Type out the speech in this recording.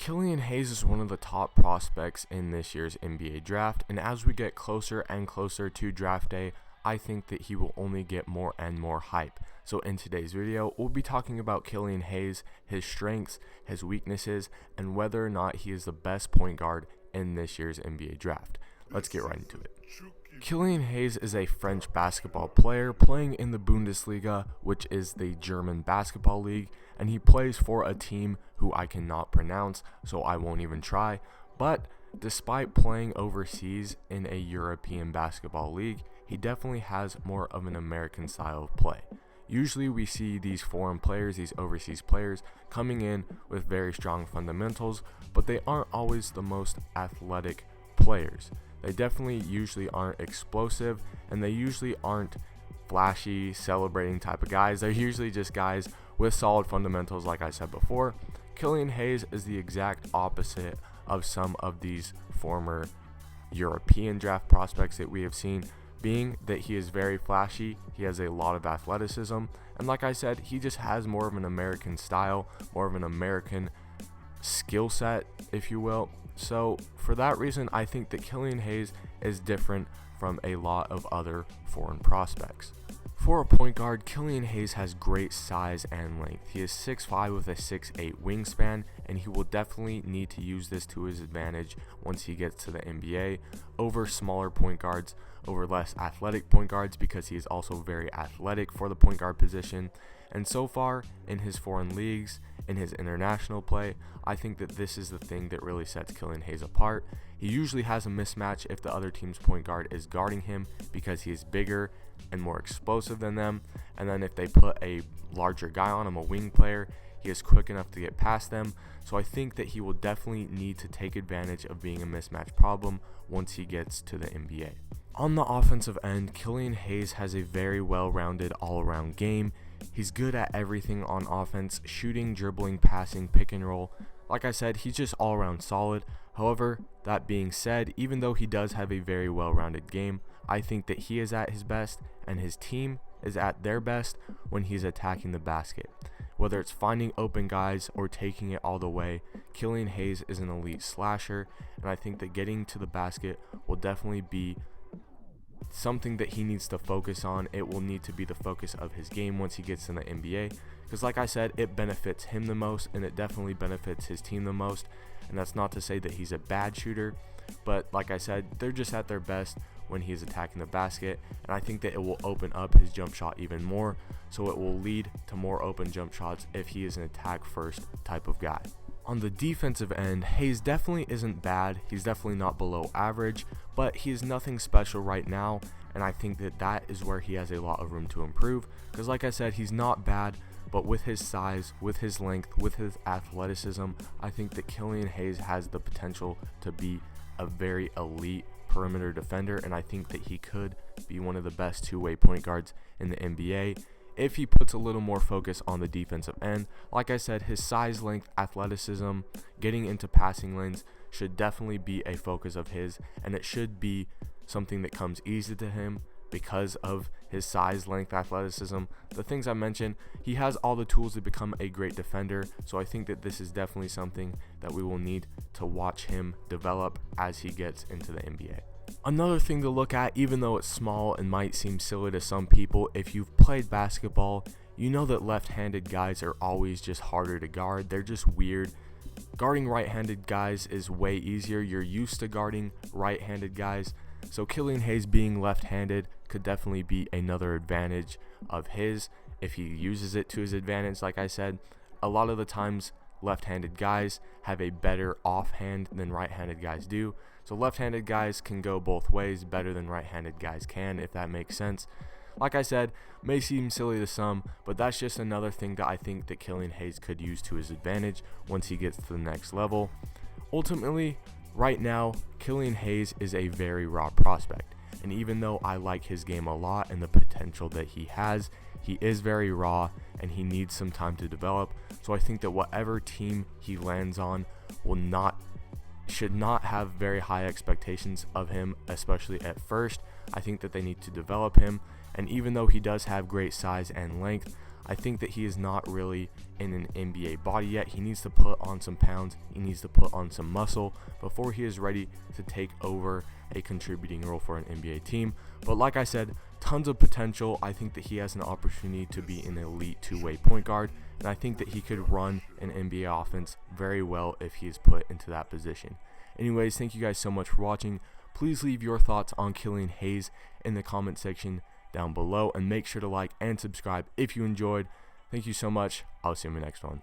Killian Hayes is one of the top prospects in this year's NBA draft, and as we get closer and closer to draft day, I think that he will only get more and more hype. So in today's video, we'll be talking about Killian Hayes, his strengths, his weaknesses, and whether or not he is the best point guard in this year's NBA draft. Let's get right into it. Killian Hayes is a French basketball player playing in the Bundesliga, which is the German basketball league, and he plays for a team who I cannot pronounce, so I won't even try. But despite playing overseas in a European basketball league, he definitely has more of an American style of play. Usually we see these foreign players, these overseas players, coming in with very strong fundamentals, but they aren't always the most athletic players. They definitely usually aren't explosive, and they usually aren't flashy, celebrating type of guys. They're usually just guys with solid fundamentals, like I said before. Killian Hayes is the exact opposite of some of these former European draft prospects that we have seen, being that he is very flashy, he has a lot of athleticism, and like I said, he just has more of an American style, more of an American skill set, if you will. So for that reason, I think that Killian Hayes is different from a lot of other foreign prospects. For a point guard, Killian Hayes has great size and length. He is 6'5" with a 6'8" wingspan, and he will definitely need to use this to his advantage once he gets to the NBA over smaller point guards, over less athletic point guards, because he is also very athletic for the point guard position. And so far in his foreign leagues, in his international play, I think that this is the thing that really sets Killian Hayes apart. He usually has a mismatch if the other team's point guard is guarding him because he is bigger and more explosive than them. And then if they put a larger guy on him, a wing player, he is quick enough to get past them. So I think that he will definitely need to take advantage of being a mismatch problem once he gets to the NBA. On the offensive end, Killian Hayes has a very well-rounded all-around game. He's good at everything on offense: shooting, dribbling, passing, pick and roll. Like I said, he's just all around solid. However, that being said, even though he does have a very well-rounded game, I think that he is at his best and his team is at their best when he's attacking the basket. Whether it's finding open guys or taking it all the way, Killian Hayes is an elite slasher, and I think that getting to the basket will definitely be something that he needs to focus on. It will need to be the focus of his game once he gets in the NBA, because like I said, it benefits him the most, and it definitely benefits his team the most. And that's not to say that he's a bad shooter, but like I said, they're just at their best when he's attacking the basket, and I think that it will open up his jump shot even more, so it will lead to more open jump shots if he is an attack first type of guy. On the defensive end, Hayes definitely isn't bad. He's definitely not below average, but he is nothing special right now, and I think that that is where he has a lot of room to improve, because like I said, he's not bad, but with his size, with his length, with his athleticism, I think that Killian Hayes has the potential to be a very elite perimeter defender, and I think that he could be one of the best two-way point guards in the NBA if he puts a little more focus on the defensive end. Like I said, his size, length, athleticism, getting into passing lanes should definitely be a focus of his, and it should be something that comes easy to him because of his size, length, athleticism. The things I mentioned, he has all the tools to become a great defender, so I think that this is definitely something that we will need to watch him develop as he gets into the NBA. Another thing to look at, even though it's small and might seem silly to some people, if you've played basketball, you know that left-handed guys are always just harder to guard. They're just weird. Guarding right-handed guys is way easier. You're used to guarding right-handed guys. So Killian Hayes being left-handed could definitely be another advantage of his if he uses it to his advantage. Like I said, a lot of the times left-handed guys have a better offhand than right-handed guys do. So left-handed guys can go both ways better than right-handed guys can, if that makes sense. Like I said, may seem silly to some, but that's just another thing that I think that Killian Hayes could use to his advantage once he gets to the next level. Ultimately, right now, Killian Hayes is a very raw prospect, and even though I like his game a lot and the potential that he has, he is very raw and he needs some time to develop. So I think that whatever team he lands on should not have very high expectations of him, especially at first. I think that they need to develop him, and even though he does have great size and length, I think that he is not really in an NBA body yet. He needs to put on some pounds, he needs to put on some muscle before he is ready to take over a contributing role for an NBA team. But like I said, tons of potential. I think that he has an opportunity to be an elite two-way point guard, and I think that he could run an NBA offense very well if he is put into that position. Anyways, thank you guys so much for watching. Please leave your thoughts on Killian Hayes in the comment section down below, and make sure to like and subscribe if you enjoyed. Thank you so much. I'll see you in the next one.